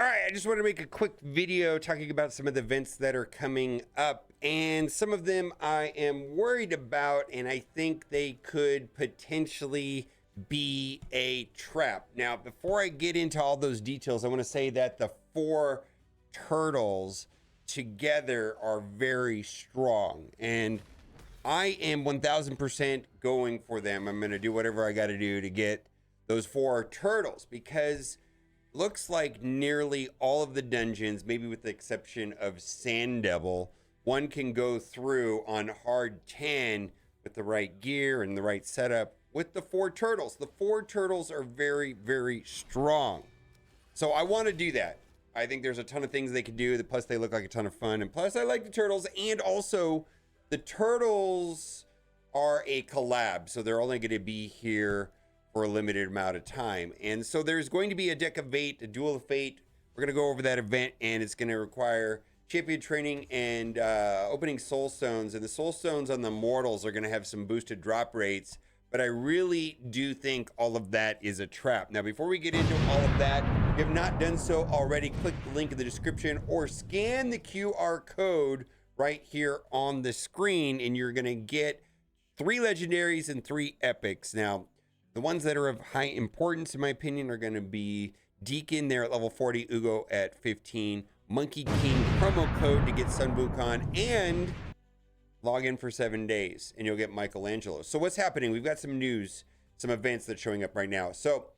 All right, I just want to make a quick video talking about some of the events that are coming up, and some of them I am worried about, and I think they could potentially be a trap. Now, before I get into all those details, I want to say that the four turtles together are very strong, and I am 1000% going for them. I'm going to do whatever I got to do to get those four turtles, because looks like nearly all of the dungeons, maybe with the exception of Sand Devil, one can go through on hard 10 with the right gear and the right setup with the four turtles. The four turtles are very, very strong. So I want to do that. I think there's a ton of things they can do. Plus, they look like a ton of fun. And plus, I like the turtles. And also, the turtles are a collab. So they're only going to be here for a limited amount of time. And so there's going to be a deck of fate, a duel of fate. We're going to go over that event, and it's going to require champion training and opening soul stones. And the soul stones on the mortals are going to have some boosted drop rates. But I really do think all of that is a trap. Now, before we get into all of that, if you have not done so already, click the link in the description or scan the QR code right here on the screen, and you're going to get 3 legendaries and 3 epics. Now, the ones that are of high importance, in my opinion, are going to be Deacon there at level 40, Ugo at 15, Monkey King promo code to get Sun Wukong, and log in for 7 days, and you'll get Michelangelo. So what's happening? We've got some news, some events that's showing up right now. So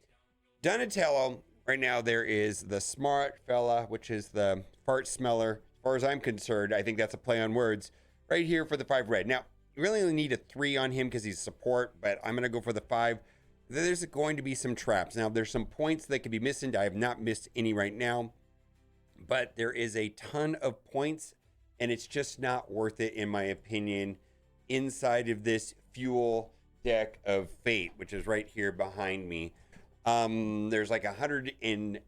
Donatello, right now there is the Smart Fella, which is the fart smeller. As far as I'm concerned, I think that's a play on words right here for the 5 red. Now, you really only need a 3 on him because he's support, but I'm going to go for the 5. There's going to be some traps. Now, there's some points that could be missing. I have not missed any right now, but there is a ton of points, and it's just not worth it, in my opinion, inside of this fuel deck of fate, which is right here behind me. There's like 100 in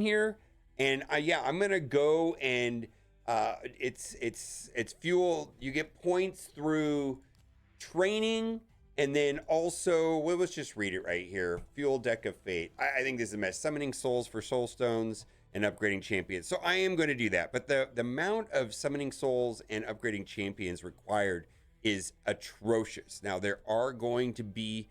here, and yeah, I'm gonna go and it's fuel. You get points through training. And then also, well, let's just read it right here. Fuel deck of fate. I think this is a mess. Summoning souls for soul stones and upgrading champions. So I am going to do that. But the amount of summoning souls and upgrading champions required is atrocious. Now, there are going to be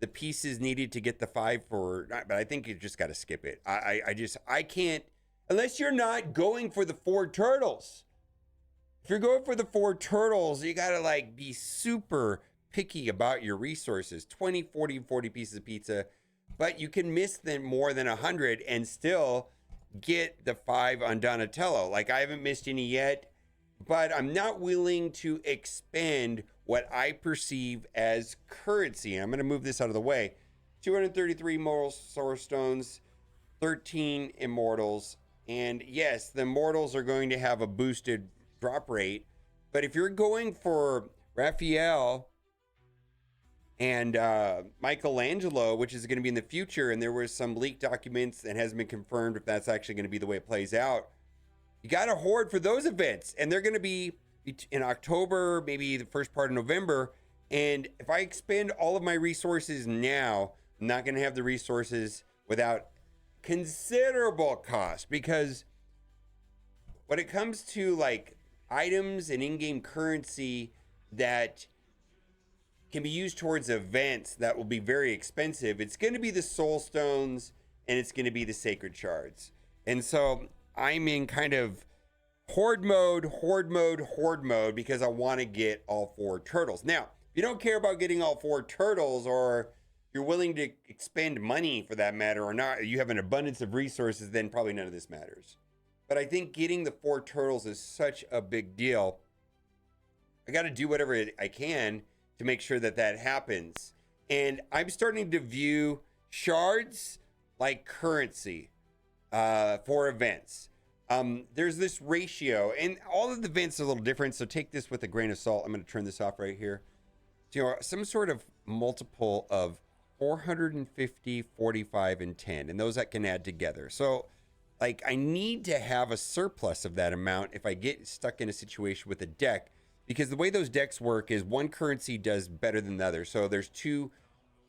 the pieces needed to get the 5 for, but I think you just got to skip it. I can't, unless you're not going for the 4 turtles. If you're going for the 4 turtles, you got to like be super picky about your resources. 20, 40 pieces of pizza, but you can miss them more than 100 and still get the 5 on Donatello. Like, I haven't missed any yet, but I'm not willing to expend what I perceive as currency. I'm going to move this out of the way. 233 moral source stones, 13 immortals, and yes, the immortals are going to have a boosted drop rate, but if you're going for Raphael and Michelangelo, which is going to be in the future, and there was some leaked documents that hasn't been confirmed if that's actually going to be the way it plays out, you got to hoard for those events, and they're going to be in October, maybe the first part of November. And if I expend all of my resources now, I'm not going to have the resources without considerable cost, because when it comes to like items and in-game currency that can be used towards events that will be very expensive, it's going to be the soul stones and it's going to be the sacred shards. And so I'm in kind of hoard mode, because I want to get all 4 turtles. Now, if you don't care about getting all 4 turtles, or you're willing to expend money for that matter, or not, you have an abundance of resources, then probably none of this matters. But I think getting the 4 turtles is such a big deal. I got to do whatever I can to make sure that that happens. And I'm starting to view shards like currency for events. There's this ratio, and all of the events are a little different, so take this with a grain of salt. I'm going to turn this off right here. So, you know, some sort of multiple of 450, 45, and 10, and those that can add together. So, like, I need to have a surplus of that amount if I get stuck in a situation with a deck, because the way those decks work is one currency does better than the other. So there's 2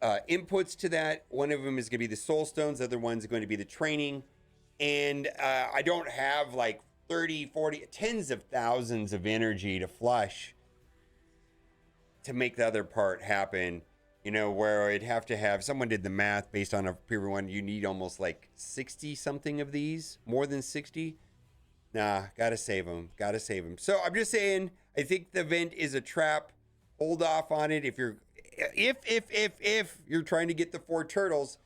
inputs to that. One of them is going to be the soul stones. The other one's going to be the training. and I don't have like 30, 40, tens of thousands of energy to flush to make the other part happen. You know, where I'd have to have, someone did the math based on a previous one, you need almost like 60 something of these, more than 60. Nah, gotta save them. Gotta save them. So I'm just saying, I think the event is a trap. Hold off on it if you're trying to get the 4 turtles.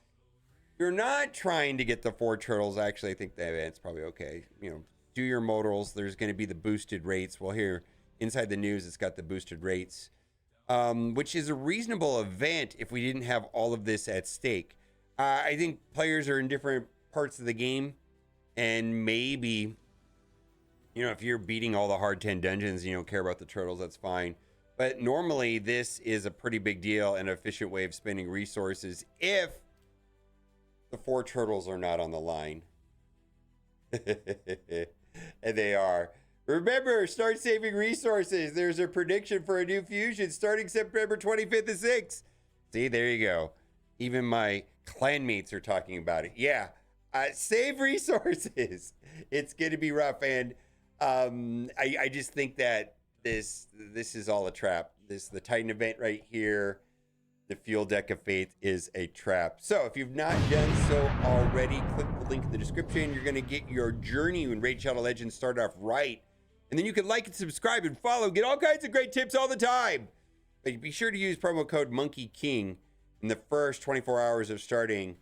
You're not trying to get the 4 turtles. Actually, I think the event's probably okay. You know, do your modals. There's going to be the boosted rates. Well, here inside the news, it's got the boosted rates, which is a reasonable event if we didn't have all of this at stake. I think players are in different parts of the game, and maybe, you know, if you're beating all the hard 10 dungeons and you don't care about the turtles, that's fine. But normally this is a pretty big deal and an efficient way of spending resources if the 4 turtles are not on the line. And they are. Remember, start saving resources. There's a prediction for a new fusion starting September 25th and 6th. See, there you go. Even my clanmates are talking about it. Yeah, save resources. It's going to be rough. And I just think that this is all a trap. The Titan event right here, the Fuel Deck of Faith, is a trap. So if you've not done so already, click the link in the description. You're going to get your journey in Raid Shadow Legends started off right. And then you can like and subscribe and follow. Get all kinds of great tips all the time. But be sure to use promo code MonkeyKing in the first 24 hours of starting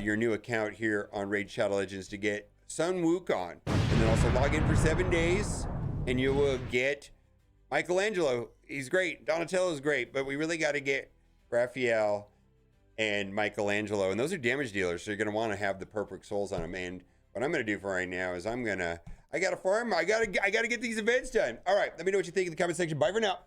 your new account here on Raid Shadow Legends to get Sun Wukong. And then also log in for 7 days and you will get Michelangelo. He's great. Donatello's great. But we really got to get Raphael and Michelangelo. And those are damage dealers. So you're going to want to have the perfect souls on them. And what I'm going to do for right now is I got to farm. I got to get these events done. All right. Let me know what you think in the comment section. Bye for now.